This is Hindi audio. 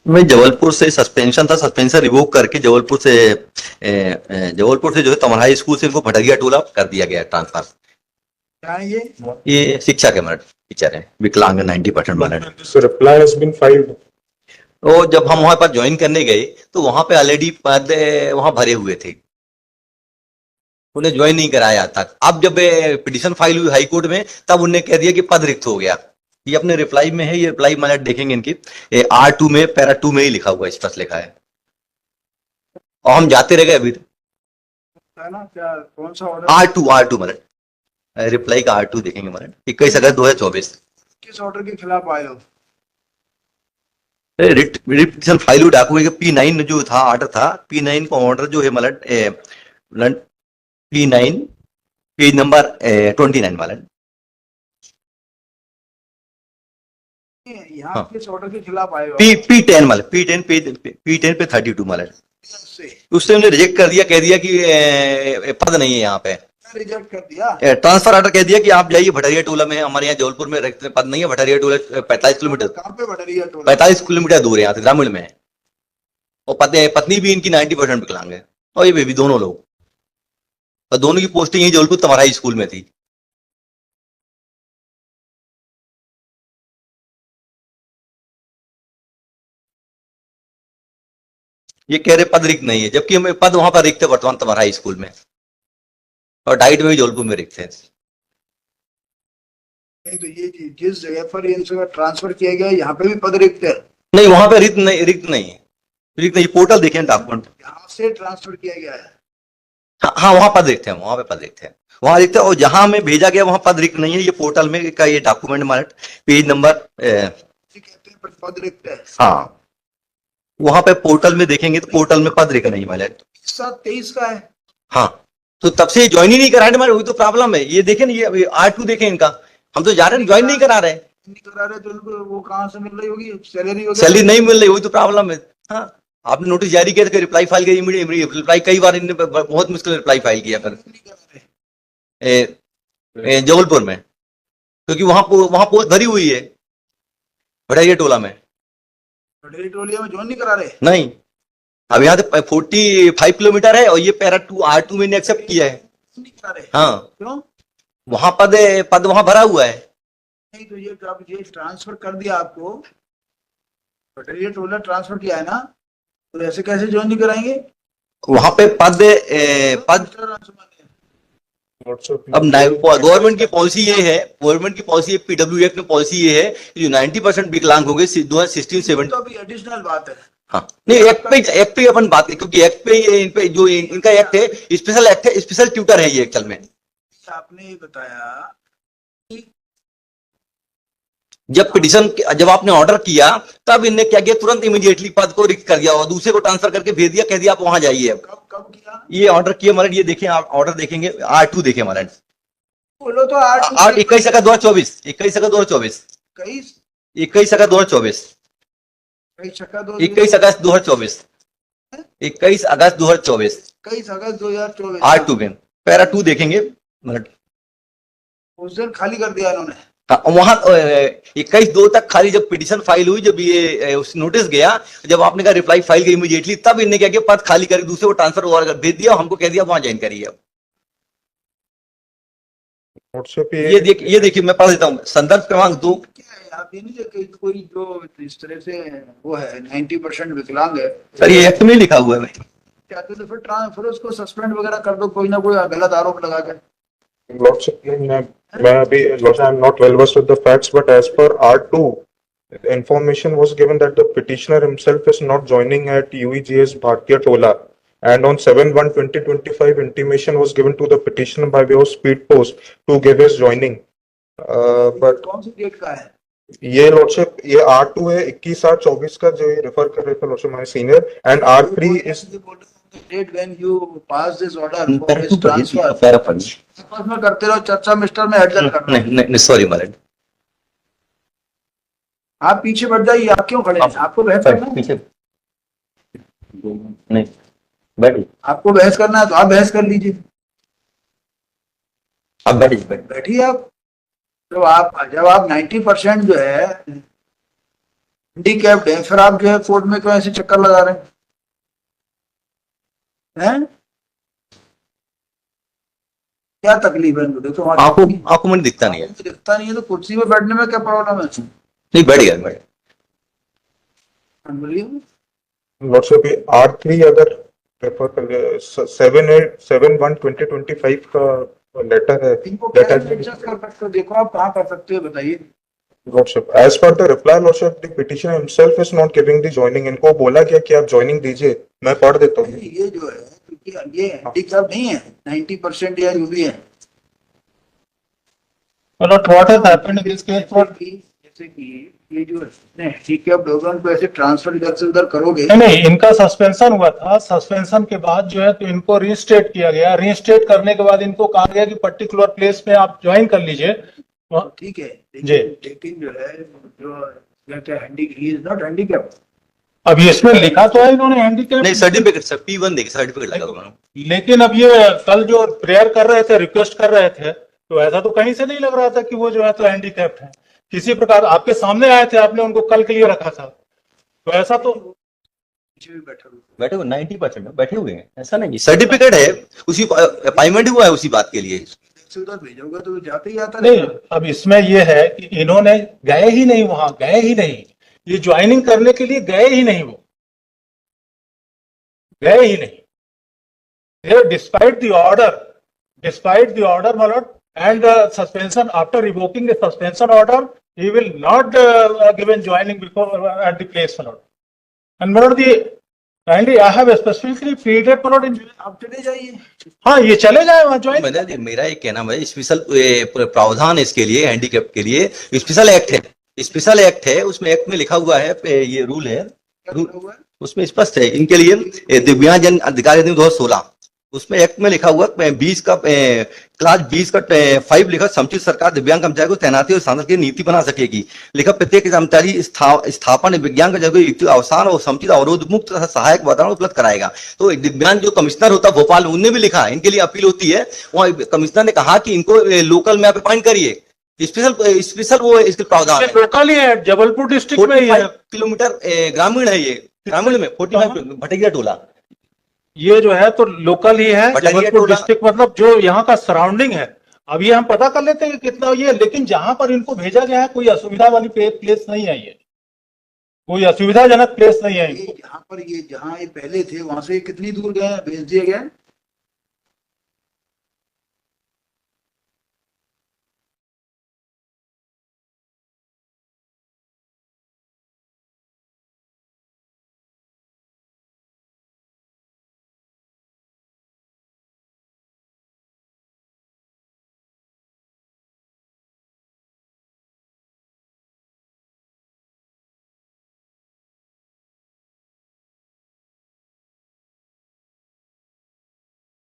मैं जबलपुर से सस्पेंशन था, सस्पेंशन रिवोक करके जबलपुर से जो है तमरहाई स्कूल से इनको भटरिया टोला कर दिया गया ट्रांसफर। क्या है ये शिक्षा के मर्ड टीचर है, विकलांग 90% mud. So reply has been filed. तो जब हम वहां पर ज्वाइन करने गए तो वहां पे ऑलरेडी पद वहां भरे हुए थे, उन्हें ज्वाइन नहीं कराया था। अब जब पिटिशन फाइल हुई हाई कोर्ट में तब उन्हें कह दिया कि पद रिक्त हो गया। ये अपने रिप्लाई में है, ये रिप्लाई मैंने देखेंगे इनकी R2 में पैरा 2 में ही लिखा हुआ है, स्पष्ट लिखा है। और हम जाते रह गए अभी है ना, क्या कौन सा ऑर्डर? R2 मतलब रिप्लाई का R2 देखेंगे मतलब 21 अगस्त 2024। किस ऑर्डर के खिलाफ आए हो? रिट पिटिशन फाइल हुई डॉक्यूमेंट P9 जो था ऑर्डर था, P9 का ऑर्डर जो है मतलब P9 पेज नंबर 29 वाला। यहाँ हाँ। किस ऑर्डर के खिलाफ आए हो? P10 वाला, P10 पे 32 वाला। से उससे उन्हें रिजेक्ट कर दिया, कह दिया कि पद नहीं है यहाँ पे। रिजेक्ट कर दिया। ट्रांसफर ऑर्डर कह दिया कि आप जाइए भटरिया टोला में, हमारे यहाँ जबलपुर में रखते पद नहीं है। भटरिया टोला 45 किलोमीटर, कहाँ पे भटरिया टोला? 45 किलोमीटर दूर है यहाँ से, ग्रामीण में है। और पत्नी भी इनकी 90% विकलांग है, और ये बेबी दोनों लोग, और दोनों की पोस्टिंग यही जबलपुर तमरहाई स्कूल में थी। ये कह रहे पद रिक्त नहीं है, जबकि हमें पद वहां पर रिक्त है वर्तमान तमरहाई स्कूल में, और डाइट में भी जबलपुर में रिक्त है। नहीं तो ये जिस जगह पर इनसे ट्रांसफर किया गया यहाँ पे भी पद रिक्त है? नहीं, वहां पे रिक्त नहीं, रिक्त नहीं है, रिक्त नहीं। पोर्टल देखें डॉक्यूमेंट, यहाँ से ट्रांसफर किया गया है। हाँ वहां पद रिक्त है, वहां पे पद रिक्त है, वहां रिक्त है। और जहां हमें भेजा गया वहां पद रिक्त नहीं है। ये पोर्टल में का ये डॉक्यूमेंट मार्ट पेज नंबर कहते हैं पर पद रिक्त है। हाँ, वहां पे पोर्टल में देखेंगे तो पोर्टल में पद रिक्त नहीं वाले। 23 का है। हाँ, तो तब से ज्वाइन ही नहीं करा रहे, वही तो प्रॉब्लम है। ये देखें ना, ये R2 देखें इनका, हम तो जा रहे हैं, ज्वाइन नहीं करा रहे। नहीं करा रहे तो उनको वो कहाँ से मिल रही होगी सैलरी वगैरह? सैलरी नहीं मिल रही, वही तो प्रॉब्लम है। हाँ, आपने नोटिस जारी किया था, रिप्लाई फाइल किया, इमीडिएट रिप्लाई कई बार इन्होंने बहुत मुश्किल रिप्लाई फाइल किया फिर जबलपुर में, क्योंकि वहां पोस्ट भरी हुई है भटरिया टोला में। भटरी टोलिया में ज्वाइन नहीं करा रहे? नहीं, अब यहाँ से 45 किलोमीटर है, और ये पैरा R2 में एक्सेप्ट किया है। नहीं करा रहे? हाँ, क्यों? वहां पद वहां भरा हुआ है। नहीं तो ये जब ये ट्रांसफर कर दिया आपको, भटरिया टोला ट्रांसफर किया है ना, तो ऐसे कैसे ज्वाइन नहीं कराएंगे? वहां पे पद अब गवर्नमेंट की पॉलिसी ये है, गवर्नमेंट की पॉलिसी PW एक्ट में पॉलिसी ये है कि जो 90% विकलांग हो गए 2016-17। तो अभी एडिशनल बात है। हाँ, नहीं एक्ट पे अपन बात है, क्योंकि एक्ट पे इन पे जो इनका एक्ट है, स्पेशल एक्ट है, स्पेशल ट्यूटर है ये एक्चुअल में। आपने ये बताया कि जब आपने ऑर्डर किया तब इनने क्या किया, तुरंत इमीडिएटली पद को रिक्त कर दिया और दूसरे को ट्रांसफर करके भेज दिया, कह दिया आप वहां जाइए। अब कब किया ये ऑर्डर किया मतलब, ये देखें आप ऑर्डर देखेंगे R2 देखें मतलब, बोलो तो 21 अगस्त 2024, 21 अगस्त 2024, 21 अगस्त 2024, 21 अगस्त 2024, 21 अगस्त 2024, 21 अगस्त 2024 R2 में पैरा 2 देखेंगे मतलब। उस दिन खाली कर दिया इन्होंने। वहां 21/2 तक खाली, जब पिटिशन फाइल हुई, जब ये उस नोटिस गया, जब आपने कहा रिप्लाई फाइल की इमीडिएटली, तब इनने क्या किया, पद खाली करके दूसरे को ट्रांसफर भेज दिया, हमको कह दिया वहां ज्वाइन करिए। ये देखिए मैं पढ़ देता हूँ, संदर्भ क्रमांक 2। क्या है आप ये नहीं कि कोई जो इस तरह से वो है 90% विकलांग है, सर ये एक्ट में लिखा हुआ है भाई। चाहते तो फिर ट्रांसफर उसको सस्पेंड वगैरह कर दो, कोई ना कोई गलत आरोप लगा के। Lordship, I'm not well versed with the facts, but as per R2, information was given that the petitioner himself is not joining at UEGS Bhartiya Tola, and on 7/1/2025, intimation was given to the petitioner by way of speed post to give his joining. But कौन सी डेट का है ये लॉर्डशिप, ये R2 है 21/8/24 का, जो ये रेफर कर रहे थे लॉर्डशिप हमारे senior, and R3 is date when you pass this order for his transfer. आपस में करते रहो चर्चा, मिस्टर में एडजस्ट करना। नहीं सॉरी मैडम, आप पीछे बढ़ जाइए, आप क्यों खड़े हैं? आपको बहस करना है? पीछे नहीं बैठ, आपको बहस करना है तो आप बहस कर लीजिए। अब बैठिए आप। जब आप 90% जो है हैंडीकैप्ड है, फिर आप जो है कोर्ट में क्यों ऐसे चक्कर लगा रहे हैं? क्या तकलीफ है इनको? देखो आंखों में दिखता नहीं है। दिखता नहीं है तो कुर्सी पे बैठने में क्या प्रॉब्लम है? नहीं, बैठ गया। Unbelievable. Lordship, R3 अगर रेफर कर 7/1/2025 का लेटर है, इनको that क्या has been- adjust कर सकते हो? देखो आप कहाँ कर सकते हो बताइए। Lordship, as per the reply, Lordship, the petitioner himself is not giving the joining. इनको बोला गया कि आप joining दीजिए, मैं पढ़ देता हूँ। ये जो है क्योंकि ये हैंडीकैप नहीं है 90% या जो भी है। But what has happened in this case? जैसे कि ये जो हैंडीकैप्ड होगा उनको ऐसे ट्रांसफर इधर से उधर करोगे। नहीं, इनका सस्पेंशन हुआ था। सस्पेंशन के बाद जो है तो इनको रीइंस्टेट किया गया। रीइंस्टेट करने के बाद इनको कहा गया कि पर्टिकुलर प्लेस में आप ज्वाइन कर लीजिए। ठीक है, जी। लेकिन जो है जो क्या ही इज नॉट हैंडीकैप्ड। अभी इसमें लिखा तो है इन्होंने हैंडीकैप, नहीं, सर्टिफिकेट सर P1 देखिए, सर्टिफिकेट लगा हुआ है। लेकिन अब ये कल जो प्रेयर कर रहे थे, रिक्वेस्ट कर रहे थे, तो ऐसा तो कहीं से नहीं लग रहा था कि वो जो है तो हैंडीकैप्ड है। किसी प्रकार आपके सामने आए थे, आपने उनको कल के लिए रखा था, तो ऐसा तो बैठे हुए 90% बैठे हुए हैं, ऐसा नहीं। सर्टिफिकेट है, उसी अपॉइंटमेंट हुआ है उसी बात के लिए। से उधर भेजोगे तो जाते ही आता नहीं। रहेगा। अब इसमें ये है कि इन्होंने गए ही नहीं, वहां गए ही नहीं, ये ज्वाइनिंग करने के लिए गए ही नहीं, वो गए ही नहीं। Despite the order my lord, and suspension, after revoking the suspension order, he will not given joining before at the place, my lord. And my lord, kindly I have specifically pleaded, my lord, आप चले जाइए। हाँ, ये चले जाए वहां ज्वाइन। मेरा एक कहना है, स्पेशल प्रावधान इसके लिए, हैंडीकैप के लिए स्पेशल एक्ट है। उसमें एक्ट में लिखा हुआ है, ये रूल है, उसमें स्पष्ट है इनके लिए दिव्यांगजन अधिकार अधिनियम 2016, उसमें एक्ट में लिखा हुआ 20 का क्लास 20 का 5 लिखा, समुचित सरकार दिव्यांग कर्मचारी को तैनाती और सांसद की नीति बना सकेगी। लिखा प्रत्येक कर्मचारी स्थापन दिव्यांग कर्मचारी अवसान और समुचित अवरोध मुक्त तथा सहायक वातावरण उपलब्ध कराएगा। तो दिव्यांग जो कमिश्नर होता है भोपाल, उनने भी लिखा, इनके लिए अपील होती है। वहाँ कमिश्नर ने कहा कि इनको लोकल में आप अपॉइंट करिए, स्पेशल वो इसके प्रावधान है। लोकल ही है, जबलपुर डिस्ट्रिक्ट में ही है। 45 किलोमीटर ग्रामीण है, ये ग्रामीण में 45 भटैया टोला, ये जो है तो लोकल ही है, भटैया जबलपुर टोला। डिस्ट्रिक्ट, मतलब जो यहाँ का सराउंडिंग है। अब ये हम पता कर लेते हैं कि कितना ये, लेकिन जहां पर इनको भेजा गया है कोई असुविधा वाली प्लेस नहीं है, ये कोई असुविधाजनक प्लेस नहीं है। जहाँ ये पहले थे वहां से कितनी दूर गए, भेज दिया गया है?